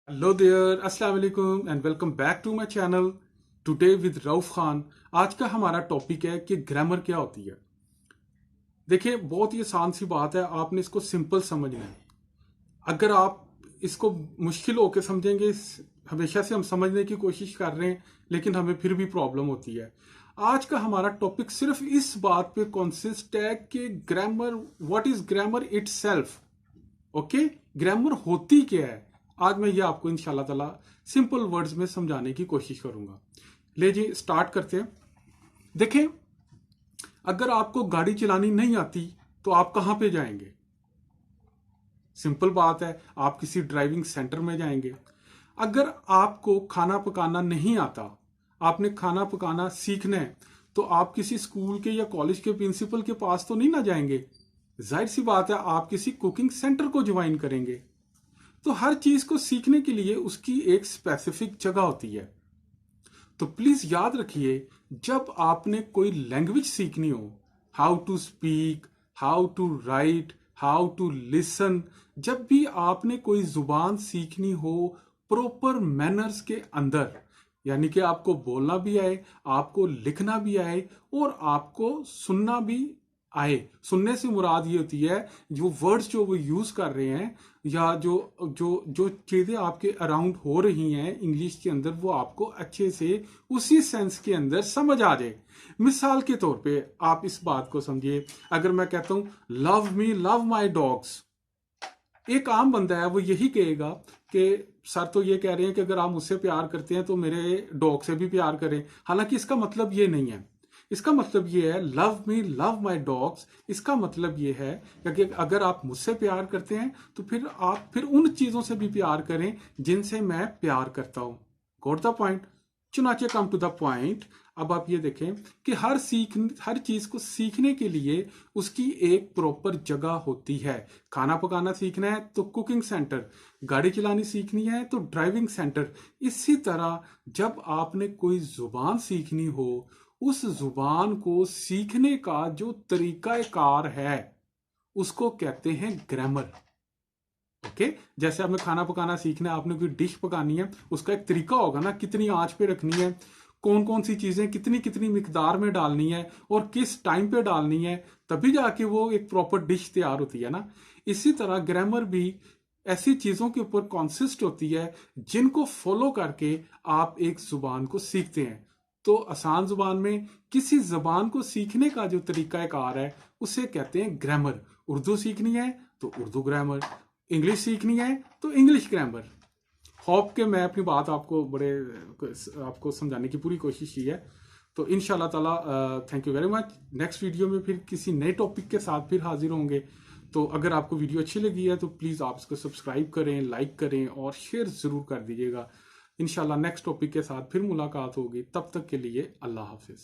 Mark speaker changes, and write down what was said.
Speaker 1: Hello there, अस्सलाम वालेकुम and welcome back to my channel today with Rauf Khan. आज का हमारा टॉपिक है कि ग्रामर क्या होती है। देखिए, बहुत ही आसान सी बात है, आपने इसको सिंपल समझना है। अगर आप इसको मुश्किल होकर समझेंगे, हमेशा से हम समझने की कोशिश कर रहे हैं लेकिन हमें फिर भी प्रॉब्लम होती है। आज का हमारा टॉपिक सिर्फ इस बात पे कॉन्सिस्ट है कि grammar, what is grammar itself. Okay, grammar होती क्या है। आज मैं ये आपको इंशाल्लाह ताला सिंपल वर्ड्स में समझाने की कोशिश करूंगा। ले जी, स्टार्ट करते हैं। देखें, अगर आपको गाड़ी चलानी नहीं आती तो आप कहां पे जाएंगे? सिंपल बात है, आप किसी ड्राइविंग सेंटर में जाएंगे। अगर आपको खाना पकाना नहीं आता, आपने खाना पकाना सीखना है, तो आप किसी स्कूल के या कॉलेज के प्रिंसिपल के पास तो नहीं ना जाएंगे। जाहिर सी बात है, आप किसी कुकिंग सेंटर को ज्वाइन करेंगे। तो हर चीज को सीखने के लिए उसकी एक स्पेसिफिक जगह होती है। तो प्लीज याद रखिए, जब आपने कोई लैंग्वेज सीखनी हो, how to speak, how to write, how to listen, जब भी आपने कोई जुबान सीखनी हो प्रॉपर मैनर्स के अंदर, यानी कि आपको बोलना भी आए, आपको लिखना भी आए और आपको सुनना भी आए। सुनने से मुराद ये होती है, जो वर्ड्स जो वो यूज कर रहे हैं या जो जो जो चीजें आपके अराउंड हो रही हैं इंग्लिश के अंदर, वो आपको अच्छे से उसी सेंस के अंदर समझ आ जाए। मिसाल के तौर पे आप इस बात को समझिए, अगर मैं कहता हूं love me love my dogs, एक आम बंदा है वो यही कहेगा कि सर तो ये कह रहे हैं कि अगर आप मुझसे प्यार करते हैं तो मेरे डॉग से भी प्यार करें। हालांकि इसका मतलब ये नहीं है। इसका मतलब ये है love me love my dogs, इसका मतलब ये है कि अगर आप मुझसे प्यार करते हैं तो फिर आप फिर उन चीजों से भी प्यार करें जिनसे मैं प्यार करता हूं। Got the point? चुनाचे कम टू द पॉइंट। अब आप ये देखें कि हर चीज को सीखने के लिए उसकी एक प्रॉपर जगह होती है। खाना पकाना सीखना है तो कुकिंग सेंटर, गाड़ी चलानी सीखनी है तो ड्राइविंग सेंटर। इसी तरह जब आपने कोई जुबान सीखनी हो, उस जुबान को सीखने का जो तरीका कार है उसको कहते हैं ग्रामर। ओके, जैसे आपने खाना पकाना सीखना है, आपने कोई डिश पकानी है, उसका एक तरीका होगा ना, कितनी आंच पे रखनी है, कौन कौन सी चीजें कितनी कितनी मिकदार में डालनी है और किस टाइम पे डालनी है, तभी जाके वो एक प्रॉपर डिश तैयार होती है ना। इसी तरह ग्रामर भी ऐसी चीजों के ऊपर कॉन्सिस्ट होती है जिनको फॉलो करके आप एक जुबान को सीखते हैं। तो आसान जुबान में किसी जबान को सीखने का जो तरीका कार है उसे कहते हैं ग्रामर। उर्दू सीखनी है तो उर्दू ग्रामर, इंग्लिश सीखनी है तो इंग्लिश ग्रामर। होप के मैं अपनी बात आपको समझाने की पूरी कोशिश की है। तो इंशाल्लाह ताला thank you very much. Next video में फिर किसी नए टॉपिक के साथ फिर हाजिर होंगे। तो अगर आपको वीडियो अच्छी लगी है तो प्लीज़ आप इसको सब्सक्राइब करें, लाइक करें और शेयर ज़रूर कर दीजिएगा। इंशाल्लाह नेक्स्ट टॉपिक के साथ फिर मुलाकात होगी। तब तक के लिए अल्लाह हाफिज़।